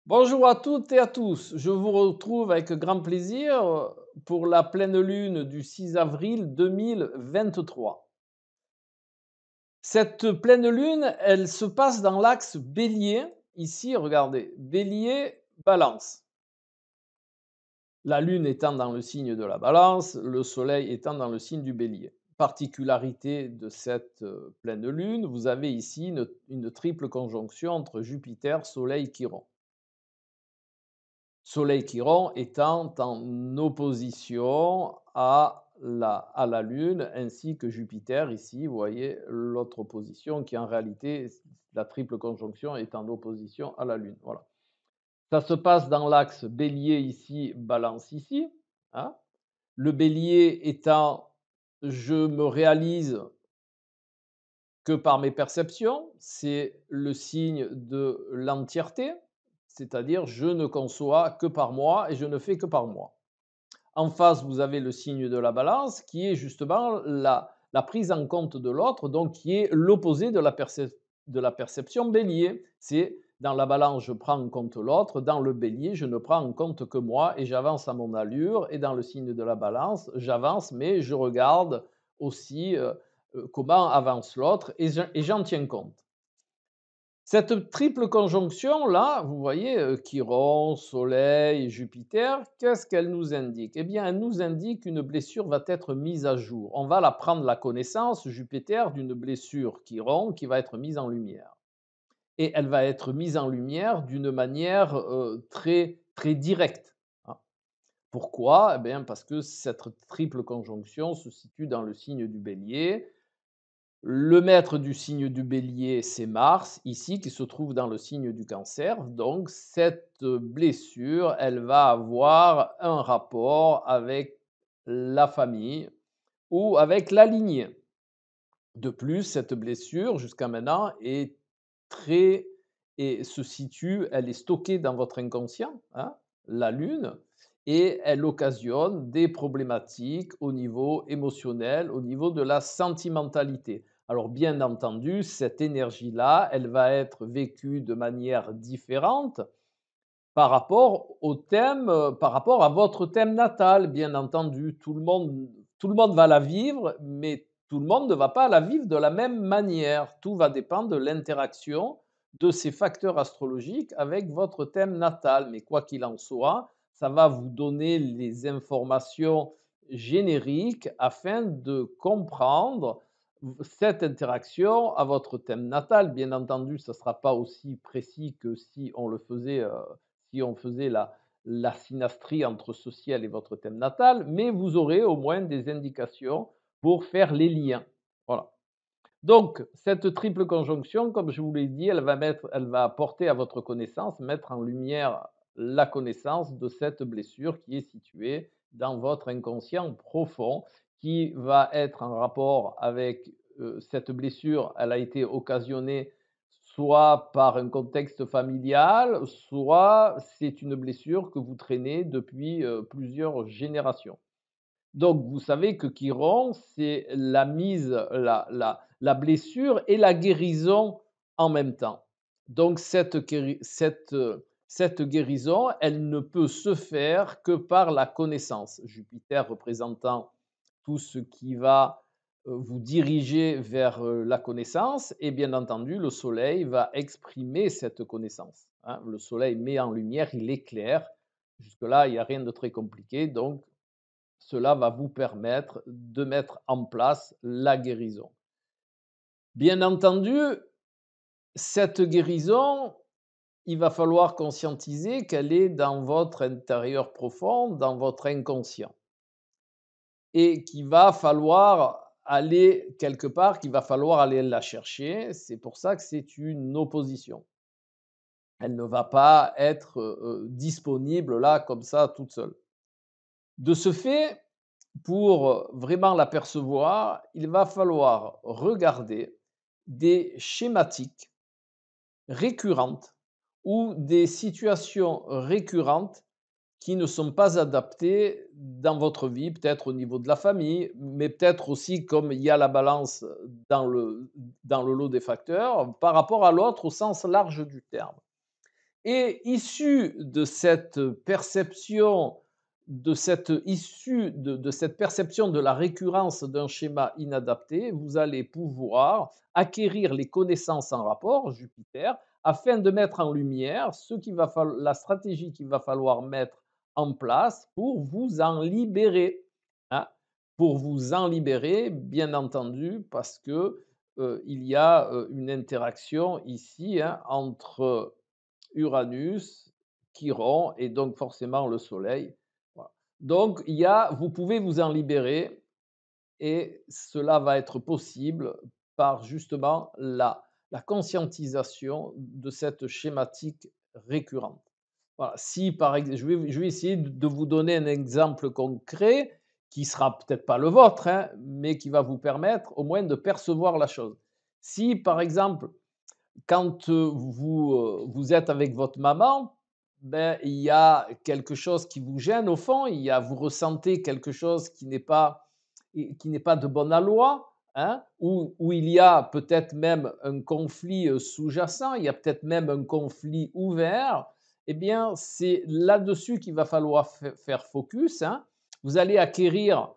Bonjour à toutes et à tous. Je vous retrouve avec grand plaisir pour la pleine lune du 6 avril 2023. Cette pleine lune, elle se passe dans l'axe Bélier. Ici, regardez, Bélier, Balance. La lune étant dans le signe de la Balance, le soleil étant dans le signe du Bélier. Particularité de cette pleine lune, vous avez ici une triple conjonction entre Jupiter, Soleil, Chiron. Soleil Chiron étant en opposition à la Lune ainsi que Jupiter. Ici, vous voyez l'autre opposition qui en réalité, la triple conjonction est en opposition à la Lune. Voilà. Ça se passe dans l'axe Bélier ici, Balance ici. Hein. Le Bélier étant je me réalise que par mes perceptions, c'est le signe de l'entièreté, c'est-à-dire je ne conçois que par moi et je ne fais que par moi. En face, vous avez le signe de la balance qui est justement la prise en compte de l'autre, donc qui est l'opposé de la perception bélier. C'est dans la balance, je prends en compte l'autre, dans le bélier, je ne prends en compte que moi et j'avance à mon allure, et dans le signe de la balance, j'avance, mais je regarde aussi comment avance l'autre et j'en tiens compte. Cette triple conjonction-là, vous voyez, Chiron, Soleil, Jupiter, qu'est-ce qu'elle nous indique? Eh bien, elle nous indique qu'une blessure va être mise à jour. On va la prendre la connaissance, Jupiter, d'une blessure Chiron qui va être mise en lumière. Et elle va être mise en lumière d'une manière très, très directe. Hein. Pourquoi? Eh bien, parce que cette triple conjonction se situe dans le signe du bélier. Le maître du signe du bélier, c'est Mars, ici, qui se trouve dans le signe du cancer. Donc, cette blessure, elle va avoir un rapport avec la famille ou avec la lignée. De plus, cette blessure, jusqu'à maintenant, est très et se situe, elle est stockée dans votre inconscient, hein, la lune, et elle occasionne des problématiques au niveau émotionnel, au niveau de la sentimentalité. Alors bien entendu, cette énergie-là, elle va être vécue de manière différente par rapport au thème, par rapport à votre thème natal, bien entendu. Tout le monde va la vivre, mais tout le monde ne va pas la vivre de la même manière. Tout va dépendre de l'interaction de ces facteurs astrologiques avec votre thème natal. Mais quoi qu'il en soit, ça va vous donner les informations génériques afin de comprendre cette interaction à votre thème natal. Bien entendu, ça ne sera pas aussi précis que si on faisait la synastrie entre ce ciel et votre thème natal, mais vous aurez au moins des indications pour faire les liens. Voilà. Donc, cette triple conjonction, comme je vous l'ai dit, elle va apporter à votre connaissance, mettre en lumière la connaissance de cette blessure qui est située dans votre inconscient profond, qui va être en rapport avec cette blessure. Elle a été occasionnée soit par un contexte familial, soit c'est une blessure que vous traînez depuis plusieurs générations. Donc, vous savez que Chiron, c'est la mise, la blessure et la guérison en même temps. Donc, cette guérison, elle ne peut se faire que par la connaissance. Jupiter représentant tout ce qui va vous diriger vers la connaissance, et bien entendu, le soleil va exprimer cette connaissance. Hein. Le soleil met en lumière, il éclaire. Jusque-là, il n'y a rien de très compliqué. Donc, cela va vous permettre de mettre en place la guérison. Bien entendu, cette guérison, il va falloir conscientiser qu'elle est dans votre intérieur profond, dans votre inconscient, et qu'il va falloir aller quelque part, qu'il va falloir aller la chercher. C'est pour ça que c'est une opposition. Elle ne va pas être disponible là comme ça toute seule. De ce fait, pour vraiment l'apercevoir, il va falloir regarder des schématiques récurrentes ou des situations récurrentes qui ne sont pas adaptées dans votre vie, peut-être au niveau de la famille, mais peut-être aussi comme il y a la balance dans le lot des facteurs, par rapport à l'autre au sens large du terme. Et issu de cette perception, de cette perception de la récurrence d'un schéma inadapté, vous allez pouvoir acquérir les connaissances en rapport, Jupiter, afin de mettre en lumière la stratégie qu'il va falloir mettre en place pour vous en libérer, hein. Pour vous en libérer, bien entendu, parce que il y a une interaction ici, hein, entre Uranus, Chiron et donc forcément le Soleil. Voilà. Donc vous pouvez vous en libérer et cela va être possible par justement la conscientisation de cette schématique récurrente. Voilà. Si par exemple, je vais essayer de vous donner un exemple concret qui sera peut-être pas le vôtre, hein, mais qui va vous permettre au moins de percevoir la chose. Si par exemple, quand vous êtes avec votre maman, ben, il y a quelque chose qui vous gêne au fond, vous ressentez quelque chose qui n'est pas de bon aloi, hein, ou il y a peut-être même un conflit sous-jacent, il y a peut-être même un conflit ouvert, eh bien, c'est là-dessus qu'il va falloir faire focus, hein. Vous allez acquérir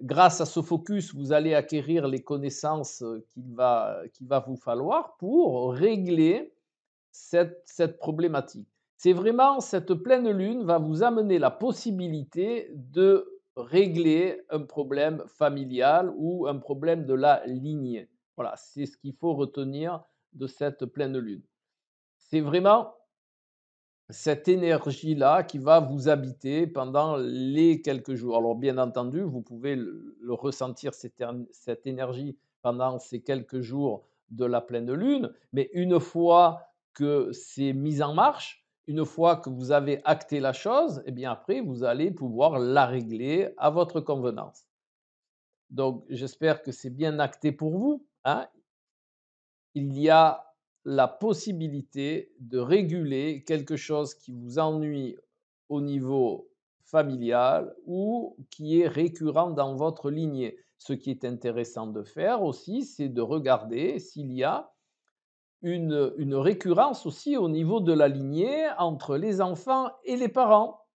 Grâce à ce focus, vous allez acquérir les connaissances qu'il va vous falloir pour régler cette problématique. C'est vraiment cette pleine lune va vous amener la possibilité de régler un problème familial ou un problème de la lignée. Voilà, c'est ce qu'il faut retenir de cette pleine lune. C'est vraiment cette énergie-là qui va vous habiter pendant les quelques jours. Alors bien entendu, vous pouvez le ressentir cette énergie pendant ces quelques jours de la pleine lune, mais une fois que c'est mis en marche, une fois que vous avez acté la chose, eh bien après, vous allez pouvoir la régler à votre convenance. Donc j'espère que c'est bien acté pour vous, hein. Il y a la possibilité de réguler quelque chose qui vous ennuie au niveau familial ou qui est récurrent dans votre lignée. Ce qui est intéressant de faire aussi, c'est de regarder s'il y a une récurrence aussi au niveau de la lignée entre les enfants et les parents.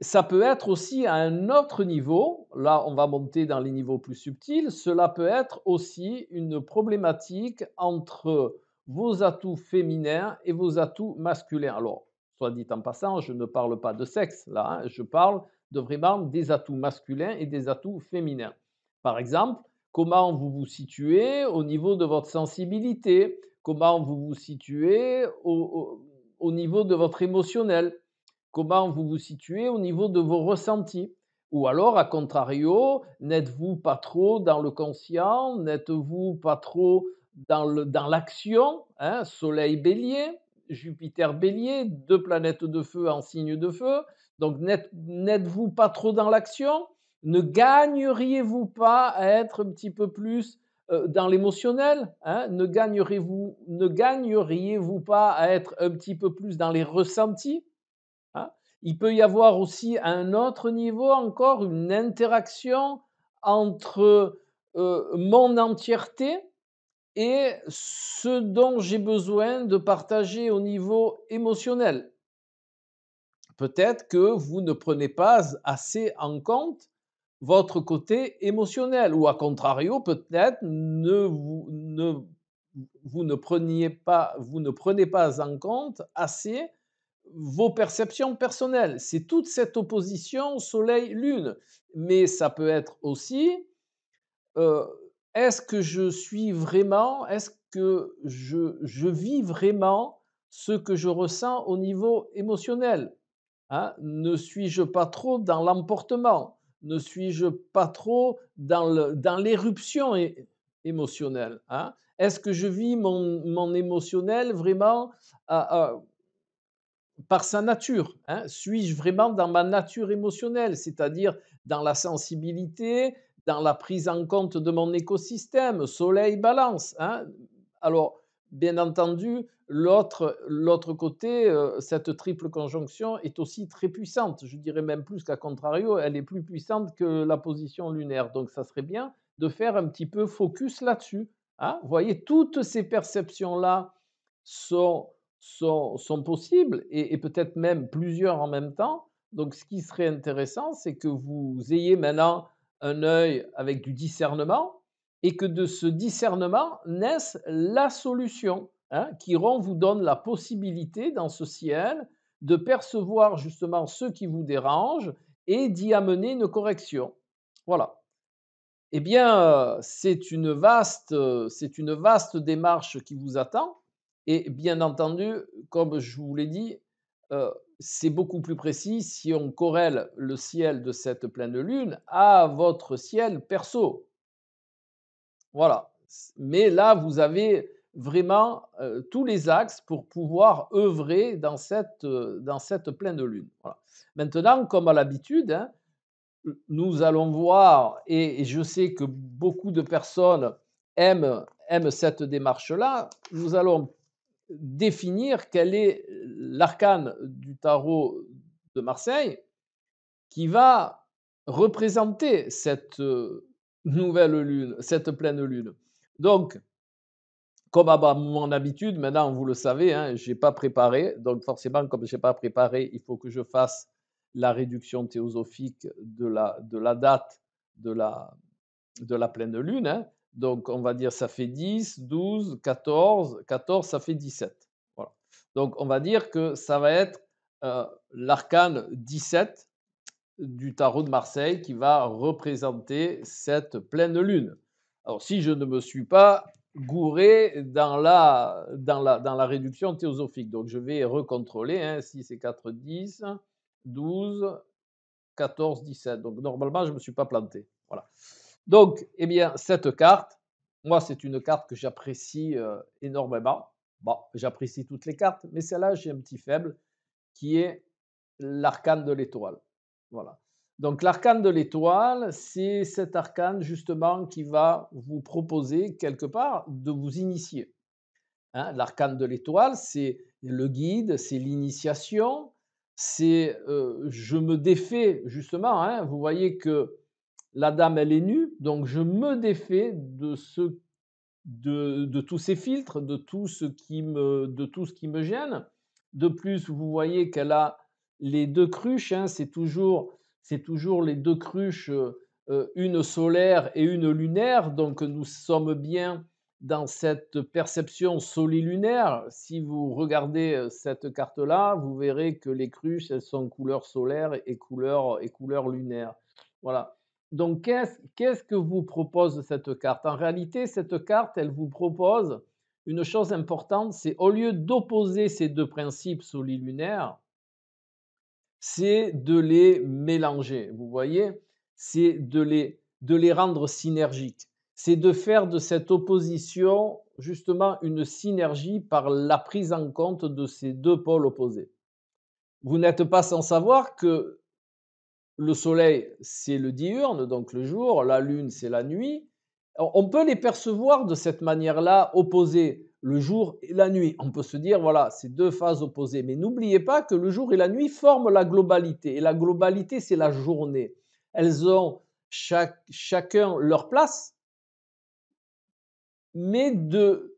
Ça peut être aussi à un autre niveau, là on va monter dans les niveaux plus subtils, cela peut être aussi une problématique entre vos atouts féminins et vos atouts masculins. Alors, soit dit en passant, je ne parle pas de sexe là, hein, je parle de vraiment des atouts masculins et des atouts féminins. Par exemple, comment vous vous situez au niveau de votre sensibilité, comment vous vous situez au niveau de votre émotionnel, comment vous vous situez au niveau de vos ressentis. Ou alors, à contrario, n'êtes-vous pas trop dans le conscient, n'êtes-vous pas trop dans l'action, hein, Soleil bélier, Jupiter bélier, deux planètes de feu en signe de feu. Donc, n'êtes-vous pas trop dans l'action? Ne gagneriez-vous pas à être un petit peu plus dans l'émotionnel, hein? Ne gagneriez-vous pas à être un petit peu plus dans les ressentis, hein? Il peut y avoir aussi à un autre niveau encore une interaction entre mon entièreté et ce dont j'ai besoin de partager au niveau émotionnel. Peut-être que vous ne prenez pas assez en compte votre côté émotionnel ou à contrario, peut-être vous ne prenez pas en compte assez vos perceptions personnelles. C'est toute cette opposition Soleil-Lune. Mais ça peut être aussi, euh, est-ce que je vis vraiment ce que je ressens au niveau émotionnel, hein? Ne suis-je pas trop dans l'emportement? Ne suis-je pas trop dans l'éruption émotionnelle, hein? Est-ce que je vis mon émotionnel vraiment par sa nature, hein? Suis-je vraiment dans ma nature émotionnelle, c'est-à-dire dans la sensibilité, dans la prise en compte de mon écosystème, soleil, balance, hein? Alors, bien entendu, l'autre côté, cette triple conjonction est aussi très puissante. Je dirais même plus qu'à contrario, elle est plus puissante que la position lunaire. Donc, ça serait bien de faire un petit peu focus là-dessus, hein? Vous voyez, toutes ces perceptions-là sont sont possibles et peut-être même plusieurs en même temps. Donc ce qui serait intéressant, c'est que vous ayez maintenant un œil avec du discernement et que de ce discernement naisse la solution, hein, vous donne la possibilité dans ce ciel de percevoir justement ce qui vous dérange et d'y amener une correction. Voilà. Eh bien, c'est une vaste démarche qui vous attend et bien entendu, comme je vous l'ai dit, c'est beaucoup plus précis si on corrèle le ciel de cette pleine lune à votre ciel perso. Voilà. Mais là, vous avez vraiment, tous les axes pour pouvoir œuvrer dans cette pleine lune. Voilà. Maintenant, comme à l'habitude, hein, nous allons voir et je sais que beaucoup de personnes aiment cette démarche-là. Nous allons définir quel est l'arcane du tarot de Marseille qui va représenter cette, nouvelle lune, cette pleine lune. Donc, comme à mon habitude, maintenant vous le savez, hein, j'ai pas préparé, donc forcément comme j'ai pas préparé, il faut que je fasse la réduction théosophique de la date de la de la pleine lune, hein. Donc on va dire ça fait 10, 12, 14, 14 ça fait 17. Voilà. Donc on va dire que ça va être, l'arcane 17 du tarot de Marseille qui va représenter cette pleine lune. Alors, si je ne me suis pas gouré dans la réduction théosophique, donc je vais recontrôler, hein, 6 et 4, 10, 12, 14, 17. Donc, normalement, je ne me suis pas planté. Voilà. Donc, eh bien, cette carte, moi, c'est une carte que j'apprécie énormément. Bon, j'apprécie toutes les cartes, mais celle-là, j'ai un petit faible qui est l'arcane de l'étoile. Voilà. Donc l'arcane de l'étoile, c'est cet arcane justement qui va vous proposer quelque part de vous initier. Hein. L'arcane de l'étoile, c'est le guide, c'est l'initiation, c'est je me défais justement. Hein, vous voyez que la dame, elle est nue, donc je me défais de tous ces filtres, de tout ce qui me gêne. De plus, vous voyez qu'elle a les deux cruches, hein, c'est toujours les deux cruches, une solaire et une lunaire. Donc nous sommes bien dans cette perception solilunaire. Si vous regardez cette carte-là, vous verrez que les cruches, elles sont couleur solaire et couleur lunaire. Voilà. Donc, qu'est-ce que vous propose cette carte? En réalité, cette carte, elle vous propose une chose importante, c'est au lieu d'opposer ces deux principes solilunaires, c'est de les mélanger. Vous voyez? C'est de les rendre synergiques. C'est de faire de cette opposition justement une synergie par la prise en compte de ces deux pôles opposés. Vous n'êtes pas sans savoir que le soleil, c'est le diurne, donc le jour, la lune, c'est la nuit. On peut les percevoir de cette manière-là, opposées, le jour et la nuit. On peut se dire, voilà, c'est deux phases opposées. Mais n'oubliez pas que le jour et la nuit forment la globalité. Et la globalité, c'est la journée. Elles ont chacun leur place, mais de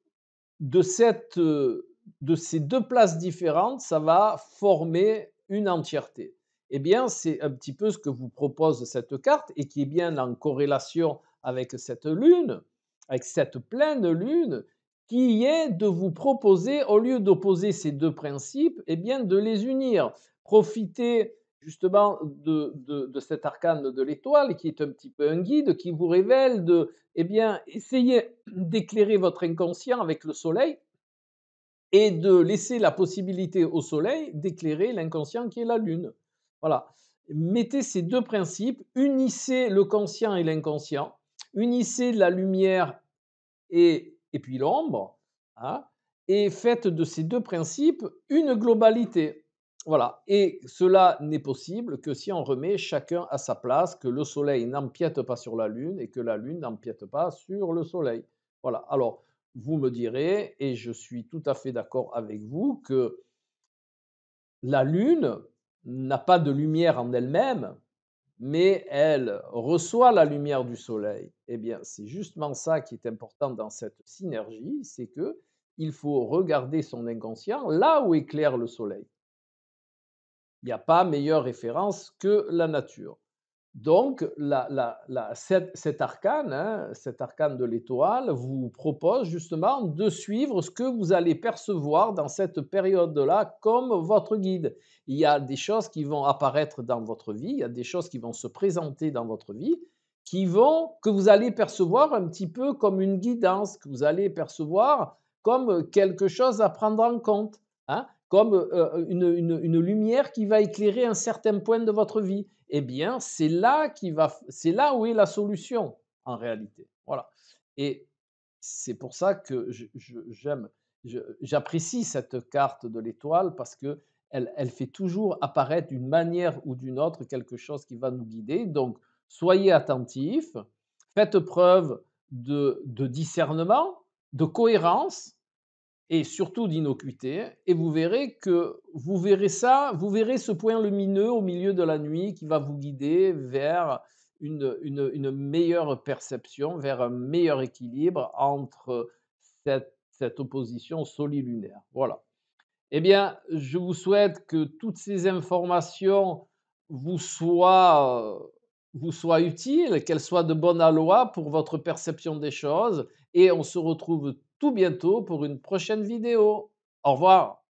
ces deux places différentes, ça va former une entièreté. Eh bien, c'est un petit peu ce que vous propose cette carte et qui est bien en corrélation avec cette lune, avec cette pleine lune, qui est de vous proposer, au lieu d'opposer ces deux principes, eh bien, de les unir. Profitez justement de cet arcane de l'étoile qui est un petit peu un guide qui vous révèle eh bien, essayez d'éclairer votre inconscient avec le soleil et de laisser la possibilité au soleil d'éclairer l'inconscient qui est la lune. Voilà. Mettez ces deux principes, unissez le conscient et l'inconscient, unissez la lumière et puis l'ombre, hein, et faites de ces deux principes une globalité. Voilà. Et cela n'est possible que si on remet chacun à sa place, que le soleil n'empiète pas sur la lune et que la lune n'empiète pas sur le soleil. Voilà. Alors, vous me direz, et je suis tout à fait d'accord avec vous, que la lune n'a pas de lumière en elle-même, mais elle reçoit la lumière du soleil. Eh bien, c'est justement ça qui est important dans cette synergie, c'est que il faut regarder son inconscient là où éclaire le soleil. Il n'y a pas meilleure référence que la nature. Donc, cet arcane de l'étoile vous propose justement de suivre ce que vous allez percevoir dans cette période-là comme votre guide. Il y a des choses qui vont apparaître dans votre vie, il y a des choses qui vont se présenter dans votre vie, que vous allez percevoir un petit peu comme une guidance, que vous allez percevoir comme quelque chose à prendre en compte, hein, comme une lumière qui va éclairer un certain point de votre vie. Eh bien, c'est là où est la solution en réalité. Voilà. Et c'est pour ça que j'apprécie cette carte de l'étoile parce que elle fait toujours apparaître d'une manière ou d'une autre quelque chose qui va nous guider. Donc, soyez attentifs, faites preuve de discernement, de cohérence et surtout d'innocuité, et vous verrez ça, vous verrez ce point lumineux au milieu de la nuit qui va vous guider vers une meilleure perception, vers un meilleur équilibre entre cette opposition solilunaire. Voilà. Eh bien, je vous souhaite que toutes ces informations vous soient, vous soient utiles, qu'elles soient de bon aloi pour votre perception des choses et on se retrouve tout bientôt pour une prochaine vidéo. Au revoir.